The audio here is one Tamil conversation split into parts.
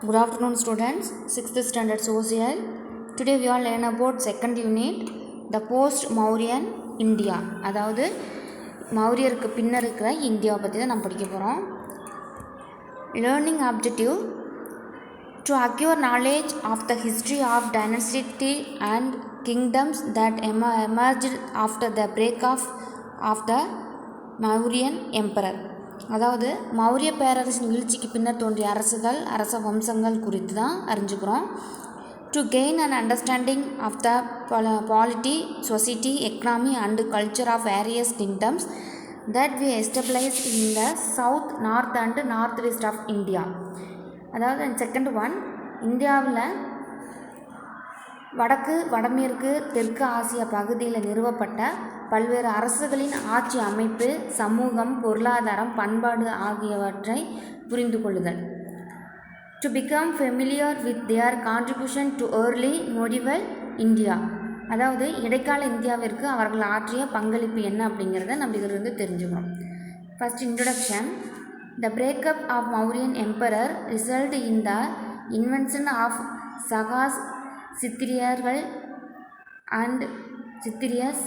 Good afternoon students, 6th standard social. Today we are learn about second unit, the post-Mauryan India. அதாவது மௌரியருக்கு பின்னர் இருக்கிற இந்தியாவை பற்றி தான் நம்ம படிக்க போகிறோம். Learning objective: to acquire knowledge of the history of dynasty and kingdoms that emerged after the break of the Mauryan Emperor. அதாவது மௌரிய பேரரசின் வீழ்ச்சிக்கு பின்னர் தோன்றிய அரச வம்சங்கள் குறித்து தான் அறிஞ்சுக்கிறோம். To gain an understanding of the polity, society, economy and culture of various kingdoms that we established in the south, north and north west of India. அதாவது செகண்ட் ஒன், இந்தியாவில் வடக்கு, வடமேற்கு, தெற்கு ஆசிய பகுதியில் நிறுவப்பட்ட பல்வேறு அரசுகளின் ஆட்சி அமைப்பு, சமூகம், பொருளாதாரம், பண்பாடு ஆகியவற்றை புரிந்து கொள்ளுதல். To become familiar with their contribution to early medieval India. அதாவது இடைக்கால இந்தியாவிற்கு அவர்கள் ஆற்றிய பங்களிப்பு என்ன அப்படிங்கிறத நம்ம இதிலிருந்து தெரிஞ்சுக்கணும். First introduction. The breakup of Mauryan emperor result in the invention of Sakas, சித்திரியர்கள் and Scythians,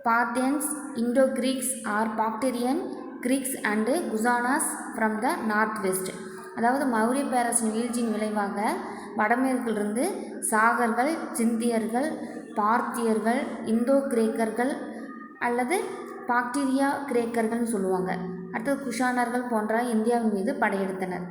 Parthians, Indo-Greeks or Bactrian Greeks and Kuzanas from the northwest. அதாவது மௌரிய பேரரசின் வீழ்ச்சியின் விளைவாக வடமேற்கிலிருந்து சாகர்கள், சிந்தியர்கள், பார்த்தியர்கள், இந்தோ கிரேக்கர்கள் அல்லது பாக்டீரியா கிரேக்கர்கள்னு சொல்லுவாங்க. அடுத்தது குஷானர்கள் போன்ற இந்தியாவின் மீது படையெடுத்தனர்.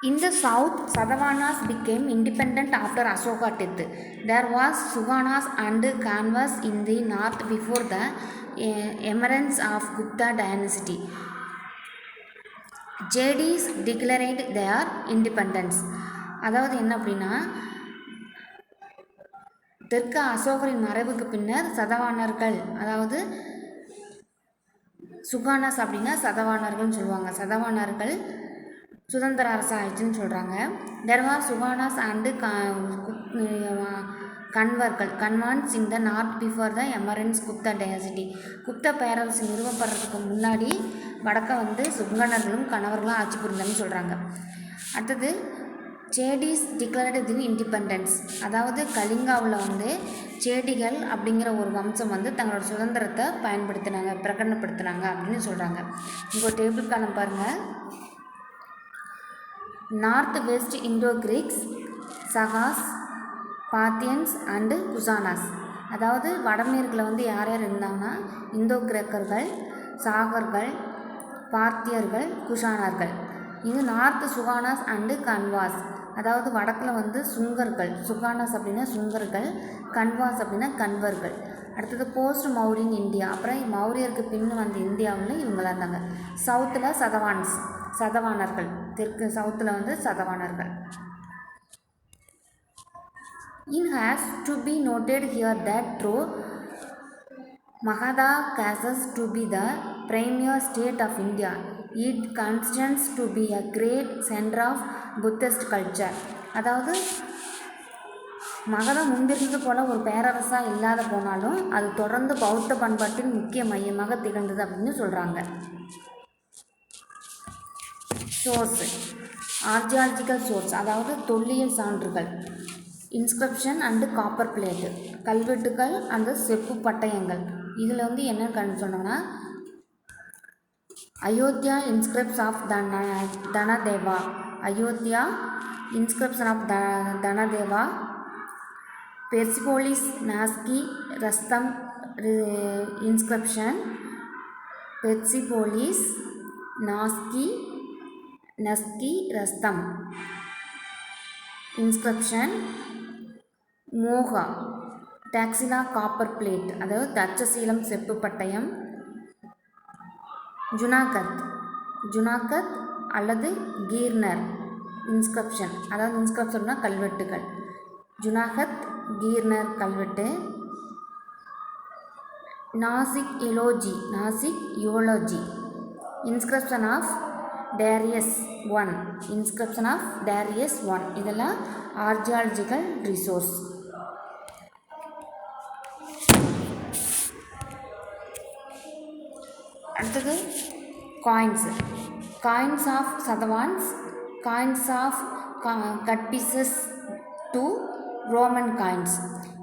In the south, Satavahanas became independent after Ashoka death. There was Suganas and Kanvas in the north before the emergence of Gupta dynasty. Jadis declared their independence. அதாவது என்ன அப்படின்னா, தெற்கு அசோகரின் மறைவுக்கு பின்னர் சதவானர்கள், அதாவது சுகானாஸ் அப்படின்னா சதவானர்கள்னு சொல்லுவாங்க, சதவானர்கள் சுதந்திர அரசு ஆயிடுச்சுன்னு சொல்கிறாங்க. There were Sungas and Kanvas in the north before the emergence Gupta dynasty. Gupta பேரரசு நிறுவப்படுறதுக்கு முன்னாடி வடக்க சுங்கனர்களும் கணவர்களும் ஆட்சி புரிந்தான்னு சொல்கிறாங்க. அடுத்தது சேடிஸ் டிக்ளேர்டு தி இண்டிபெண்டன்ஸ். அதாவது கலிங்காவில் சேடிகள் அப்படிங்கிற ஒரு வம்சம் தங்களோட சுதந்திரத்தை பிரகடனப்படுத்தினாங்க அப்படின்னு சொல்கிறாங்க. இங்கே டேபிள் காலம் பாருங்கள். North west Indo-Greeks, Sakas, Parthians and Kushanas. அதாவது வடமேற்கில் யார் யார் இருந்தாங்கன்னா இந்தோ கிரேக்கர்கள், சாகர்கள், பார்த்தியர்கள், குஷானர்கள். இது நார்த் சுகானாஸ் அண்டு கன்வாஸ். அதாவது வடக்கில் சுங்கர்கள், சுகானாஸ் அப்படின்னா சுங்கர்கள், கன்வாஸ் அப்படின்னா கன்வர்கள். அடுத்தது போஸ்ட் மௌரியன் இந்தியா. அப்புறம் மௌரியருக்கு பின் இந்தியாவில் இவங்களாக இருந்தாங்க. சவுத்தில் சதவானர்கள், தெற்கு சவுத்தில் சதவானர்கள். It has to be noted here that though Magadha cases to be the premier state of India, it continues to be a great center of Buddhist culture. அதாவது மகதம் முன்பிருந்தது போல ஒரு பேரரசாக இல்லாத போனாலும் அது தொடர்ந்து பௌத்த பண்பாட்டின் முக்கிய மையமாக திகழ்ந்தது அப்படின்னு சொல்கிறாங்க. சோர்ஸ்: ஆர்கியாலஜிக்கல் சோர்ஸ், அதாவது தொல்லியல் சான்றுகள். இன்ஸ்கிரிப்ஷன் அண்டு காப்பர் பிளேட்டு, கல்வெட்டுகள் அண்டு செப்பு பட்டயங்கள். இதில் என்னன்னு சொன்னோம்னா, Ayodhya இன்ஸ்கிரிப்ட்ஸ் of தனதேவா, Ayodhya inscription of தனதேவா, பெர்சிபோலிஸ் நாஸ்கி Rustom inscription, பெர்சிபோலிஸ் நஸ்கி Rustom inscription, Moga Taxila copper plate, அதாவது தட்சசீலம் செப்பு பட்டயம், ஜுனாகத் அல்லது கீர்னர் இன்ஸ்கிரிப்ஷன், அதாவது இன்ஸ்கிரிப்ஷன்னா கல்வெட்டுகள், ஜுனாகத் கீர்னர் கல்வெட்டு, நாசிக் யோலஜி inscription of Darius one, inscription of Darius one, இதெல்லாம் ஆர்கியாலஜிக்கல் ரிசோர்ஸ். அடுத்தது coins of Satavahanas, coins of Kadphises to Roman coins.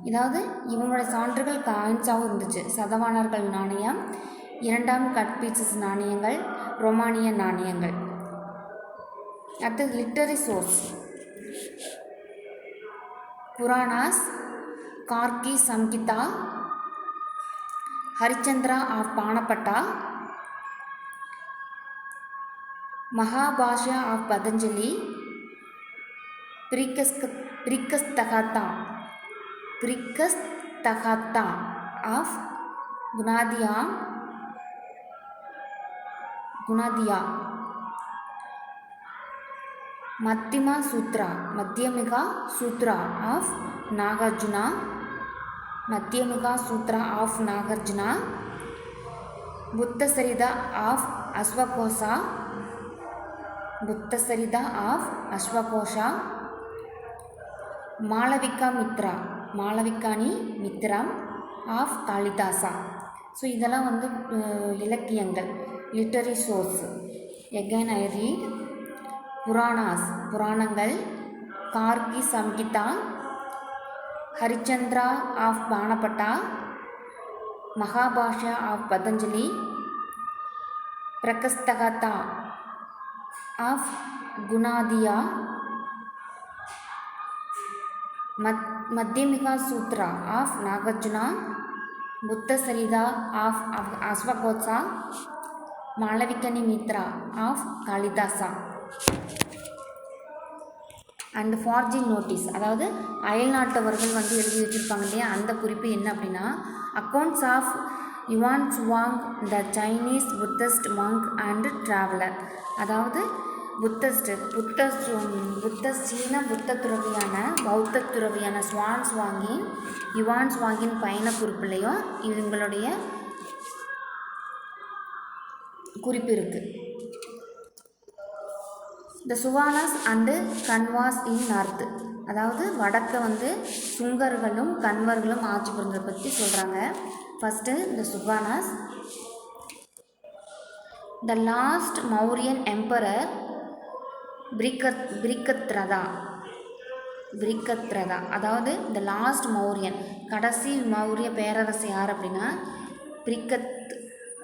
இதாவது இவங்களோட சான்றுகள் காயின்ஸாகவும் இருந்துச்சு. சதவானர்கள் நாணயம், இரண்டாம் கட்பீசஸ் நாணயங்கள், ரொமானிய நாணயங்கள். அடுத்தது literary source, Puranas, Gargi Samhita, Harichandra of Banabhatta, Mahabhashya of Patanjali, Brihatkatha of Gunadhya, Madhyamika Sutra of Nagarjuna, Buddhacharita of அஸ்வகோஷா, Malavikagnimitram of Kalidasa. So இதெல்லாம் வந்து இலக்கியங்கள், literary source. Again I read. புராணங்கள், Gargi Samhita, Harichandra of Banabhatta, Mahabhashya of Patanjali, Brihatkatha of Gunadhya, Madhyamika Sutra of Nagarjuna, Buddhacharita of அஸ்வகோஷா, Malavikagnimitram of Kalidasa. And foreign notices, அதாவது அயல்நாட்டவர்கள் வந்து எழுதி வச்சுருப்பாங்க இல்லையா, அந்த குறிப்பு என்ன அப்படின்னா, accounts of Yuan Chwang the Chinese Buddhist monk and traveller. அதாவது சீன புத்த துறவியான யுவான் சுவாங்கின் பயண குறிப்புலையும் இவங்களுடைய குறிப்பு இருக்குது. த சுவானாஸ் அண்டு கன்வாஸ் இன் நார்த், அதாவது வடக்க வந்து சுங்கர்களும் கன்வர்களும் ஆட்சி புரிந்ததை பற்றி சொல்கிறாங்க. ஃபஸ்ட்டு இந்த சுவானாஸ், த லாஸ்ட் மௌரியன் எம்பரர் பிரிக்கத்ரதா, அதாவது த லாஸ்ட் மௌரியன், கடைசி மௌரிய பேரரசு யார் அப்படின்னா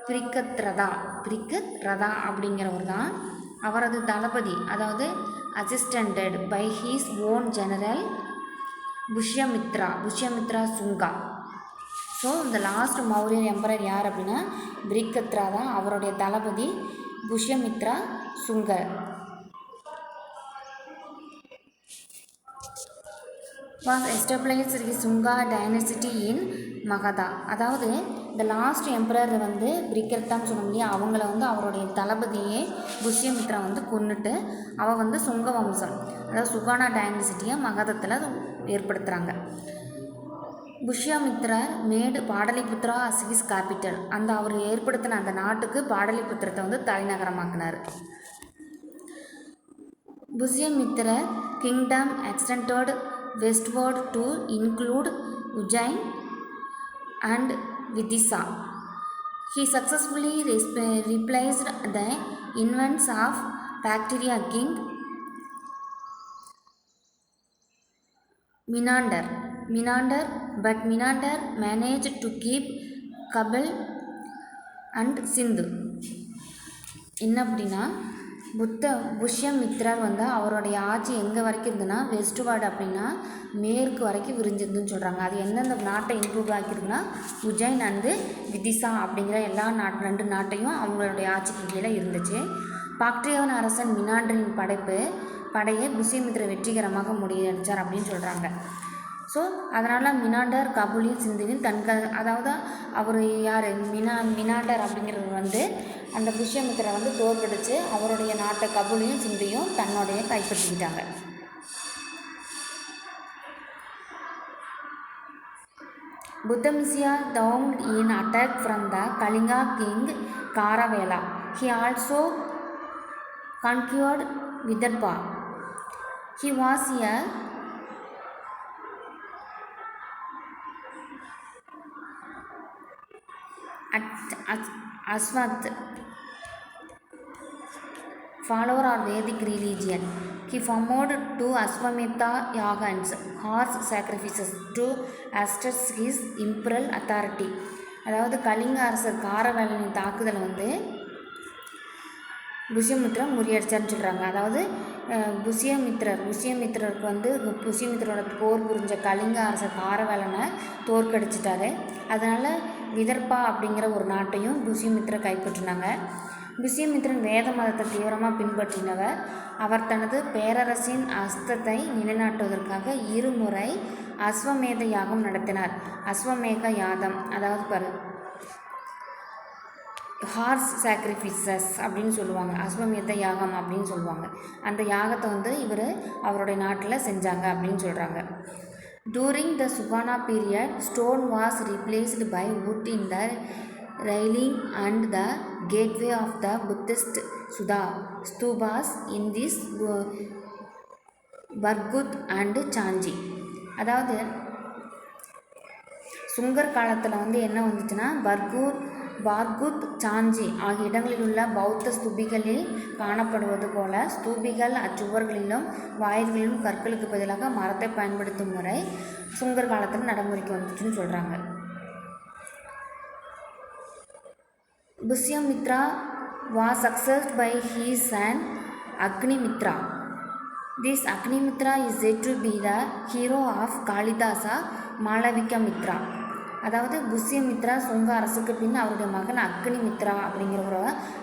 பிரிக்கத்ரதா அப்படிங்கிறவர் தான். அவரது தளபதி, அதாவது assisted by his own general Pushyamitra Shunga. So இந்த லாஸ்ட் மௌரியன் எம்பரர் யார் அப்படின்னா பிரிக்கத்ரா தான். அவருடைய தளபதி புஷ்யமித்ரா சுங்கர். was established Shunga dynasty in Magadha. அதாவது இந்த லாஸ்ட் எம்பரர் வந்து பிரிக்கத்ரான்னு சொன்ன இல்லையா, அவங்கள வந்து அவருடைய தளபதியே புஷ்யமித்ரா வந்து கொன்னுட்டு அவள் வந்து சுங்க வம்சம், அதாவது சுகானா டைனசிட்டியை மகதத்தில் ஏற்படுத்துகிறாங்க. புஷ்யமித்ரர் made Pataliputra as his capital. அவர் ஏற்படுத்தின அந்த நாட்டுக்கு பாடலிபுத்திரத்தை வந்து தலைநகரமாக்கினார். புஷ்யமித்ரர் kingdom extended westward to include Ujjain and Vidisha. He successfully replaced the invents of Bactria king Menander, but Menander managed to keep Kabul and Sindh. என்ன அப்படின்னா புஷ்யமித்ரர் வந்து அவருடைய ஆட்சி எங்கே வரைக்கும் இருந்ததுன்னா வெஸ்ட்வார்டு அப்படின்னா மேற்கு வரைக்கும் விரிஞ்சிருந்துன்னு சொல்கிறாங்க. அது எந்தெந்த நாட்டை இம்ப்ரூவ் ஆக்கியிருக்குன்னா உஜ்ஜைன் அண்டு விதிஷா அப்படிங்கிற எல்லா ரெண்டு நாட்டையும் அவங்களுடைய ஆட்சிக்கு கீழே இருந்துச்சு. பாக்ட்ரியாவின் அரசன் மினாண்டரின் படையை புஷ்யமித்ரர் வெற்றிகரமாக முறியடித்தார் அப்படின்னு சொல்கிறாங்க. ஸோ அதனால் மினாண்டர் கபூலையும் சிந்தையும் அதாவது அவர் யார் மினாண்டர் அப்படிங்கிறவர் வந்து அந்த புஷ்யமித்ரரை வந்து தோற்கடித்து அவருடைய நாட்டை கபூலையும் சிந்தையும் தன்னுடைய கைப்பற்றிக்கிட்டாங்க. Bhutamisia downed in attack from the Kalinga king Karavela. He also conquered Vidarbha. He was a Aswath follower of Vedic religion. He formed two Aswamedha yagans, horse sacrifices, to assert his imperial authority. அதாவது கலிங்க அரசர் காரவேலனின் தாக்குதலை வந்து புஷ்யமித்ரா முறியடிச்சார்னு சொல்கிறாங்க. அதாவது புஷ்யமித்ரருக்கு வந்து புஷ்யமித்ரோட போர் புரிஞ்ச கலிங்க அரசர் காரவேலனை தோற்கடிச்சிட்டாரு. அதனால் விதர்பா அப்படிங்கிற ஒரு நாட்டையும் புஷ்யமித்ரர் கைப்பற்றினாங்க. புஷ்யமித்ரன் வேத மதத்தை தீவிரமாக பின்பற்றினவர். அவர் தனது பேரரசின் அஸ்தத்தை நிலைநாட்டுவதற்காக இருமுறை அஸ்வமேத யாகம் நடத்தினார். அஸ்வமேக யாகம் அதாவது ஹார்ஸ் சாக்ரிஃபைசஸ் அப்படின்னு சொல்லுவாங்க, அஸ்வமேத யாகம் அப்படின்னு சொல்லுவாங்க. அந்த யாகத்தை வந்து அவருடைய நாட்டில் செஞ்சாங்க அப்படின்னு சொல்கிறாங்க. டூரிங் த சுகானா period, stone was replaced by wood in the railing and the gateway of the Buddhist stupas in this Bharhut and Sanchi. அதாவது சுங்கர் காலத்தில் வந்து என்ன வந்துச்சுன்னா பார்குத் சாஞ்சி ஆகிய இடங்களில் உள்ள பௌத்த ஸ்தூபிகளில் காணப்படுவது போல ஸ்தூபிகள் அச்சுவர்களிலும் வாயில்களிலும் கற்களுக்கு பதிலாக மரத்தை பயன்படுத்தும் முறை சுங்கர் காலத்தில் நடைமுறைக்கு வந்துச்சுன்னு சொல்கிறாங்க. Pushyamitra was succeeded by his son Agnimitra. This Agnimitra is said to be the hero of Kalidasa Malavikamitra. அதாவது புஷ்யமித்ரா சுங்க அரசுக்கு பின் அவருடைய மகன் அக்னிமித்ரா அப்படிங்கிற ஒரு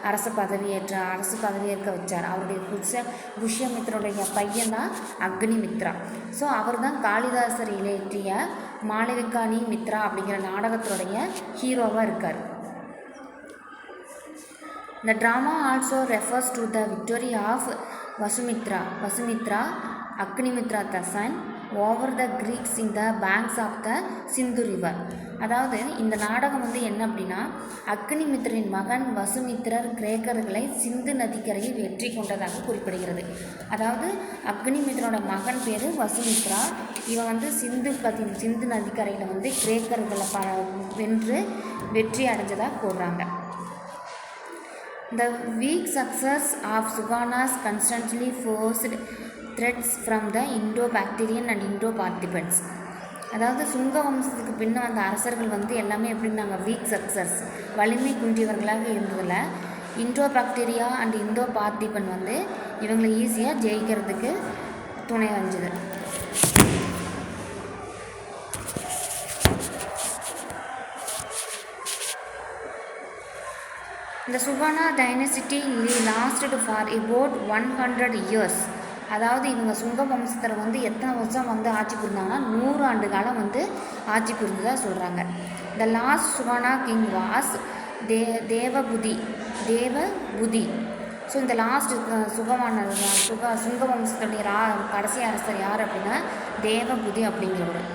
அரசு பதவியேற்க வச்சார். அவருடைய புஷ்யமித்ரோடைய பையன் தான் அக்னிமித்ரா. ஸோ அவர் தான் காளிதாசர் இயற்றிய மாளவிகானி மித்ரா அப்படிங்கிற நாடகத்தினுடைய ஹீரோவாக இருக்கார். The drama also refers to the victory of Vasumitra, Agnimitra the son, over the Greeks in the banks of the Sindhu river. அதாவது இந்த நாடகம் வந்து என்ன அப்படின்னா, அக்னிமித்ரின் மகன் வசுமித்ரர் கிரேக்கர்களை சிந்து நதிக்கரையில் வெற்றி கொண்டதாக குறிப்பிடுகிறது. அதாவது அக்னிமித்ரோட மகன் பேர் வசுமித்ரா. இவன் வந்து சிந்து நதிக்கரையில் வந்து கிரேக்கர்களை வெற்றி அடைஞ்சதாக கூறுறாங்க. The weak success of Suganas constantly forced threats from the Indo-Bactrian and Indo-Parthibans. அதாவது சுங்க வம்சத்துக்கு பின்ன வந்த அரசர்கள் வந்து எல்லாமே எப்படின்னாங்க, வீக் சக்சஸ், வலிமை குன்றியவர்களாக இருந்ததில் இண்டோ-பாக்டீரியா அண்ட் இந்தோ-பார்த்திபன் வந்து இவங்களை ஈஸியாக ஜெயிக்கிறதுக்கு துணை வந்தது. The Sugana dynasty lasted for about 100 years. அதாவது இவங்க சுங்க வம்சத்தில் வந்து எத்தனை வருஷம் வந்து ஆட்சி புரிந்தாங்கன்னா 100 ஆண்டு காலம் வந்து ஆட்சி புரிந்ததாக சொல்கிறாங்க. The last Suhana king was தேவபுதி. So இந்த லாஸ்ட் சுங்க வம்சத்துடைய கடைசி அரசர் யார் அப்படின்னா தேவபுதி அப்படிங்கிறவர்.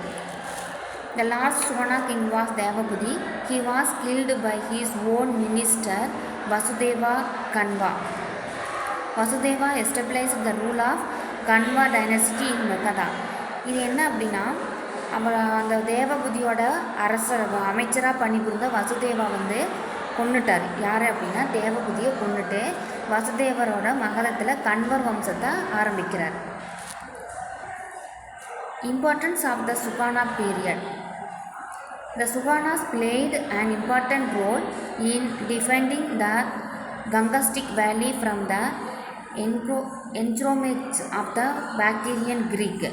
The last Sugana king was Devabudi. He was killed by his own minister Vasudeva Kanva. Vasudeva established the rule of Kanva dynasty in Magadha. இது என்ன அப்படின்னா, அந்த தேவபுதியோட அமைச்சராக பணிபுரிந்த வசுதேவா வந்து கொன்னுட்டார். யார் அப்படின்னா தேவபுதியை கொன்னுட்டு வசுதேவரோட மகதத்தில் கன்வர் வம்சத்தை ஆரம்பிக்கிறார். Importance of the Sugana period. The Suganas played an important role in defending the Gangastic Valley from the encroachments of the Bactrian Greek.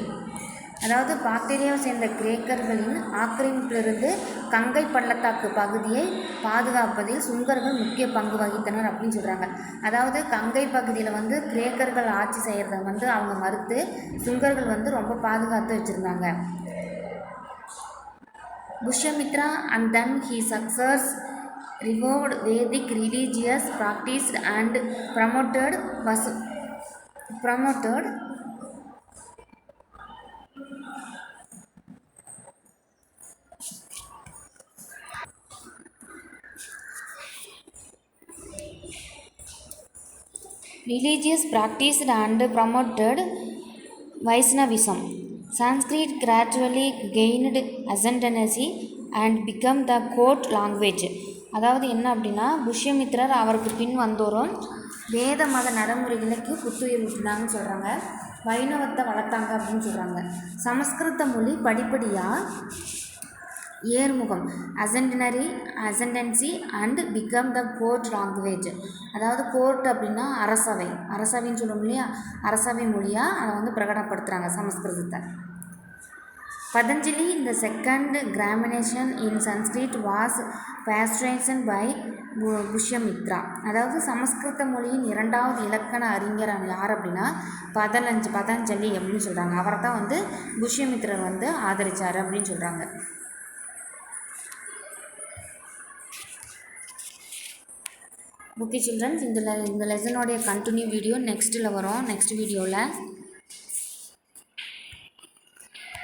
அதாவது பாக்டீரியாவை சேர்ந்த கிரேக்கர்களின் ஆக்கிரமிப்பிலிருந்து கங்கை பள்ளத்தாக்கு பகுதியை பாதுகாப்பதில் சுங்கர்கள் முக்கிய பங்கு வகித்தனர் அப்படின்னு சொல்கிறாங்க. அதாவது கங்கை பகுதியில் வந்து கிரேக்கர்கள் ஆட்சி செய்கிறத வந்து அவங்க மறுத்து சுங்கர்கள் வந்து ரொம்ப பாதுகாத்து வச்சுருந்தாங்க. Pushyamitra and then his successors revived Vedic religious practice and promoted religious practiced and promoted Vaishnavism. Sanskrit gradually gained ascendancy and became the court language. அதாவது என்ன அப்படின்னா புஷ்யமித்ரர் அவருக்கு பின் வந்தோரும் வேத மத நடைமுறைகளுக்கு புத்துயிர் ஊட்டினாங்கன்னு சொல்கிறாங்க. வைணவத்தை வளர்த்தாங்க அப்படின்னு சொல்கிறாங்க. சமஸ்கிருத மொழி படிப்படியாக ஏர்முகம் ascendancy and become the court language. அதாவது கோர்ட் அப்படின்னா அரசவைன்னு சொல்லுவோம் இல்லையா, அரசவை மொழியாக அதை வந்து பிரகடனப்படுத்துகிறாங்க சமஸ்கிருதத்தை. பதஞ்சலி இந்த second grammarian in Sanskrit was patronised by Pushyamitra. அதாவது சமஸ்கிருத மொழியின் இரண்டாவது இலக்கண அறிஞர் யார் அப்படின்னா பதஞ்சலி அப்படின்னு சொல்கிறாங்க. அவரை தான் வந்து புஷ்யமித்ரர் வந்து ஆதரித்தார் அப்படின்னு சொல்கிறாங்க. ஓகே சில்ட்ரன்ஸ், இந்த லெசனோடைய கண்டினியூ வீடியோ நெக்ஸ்ட் வீடியோவில்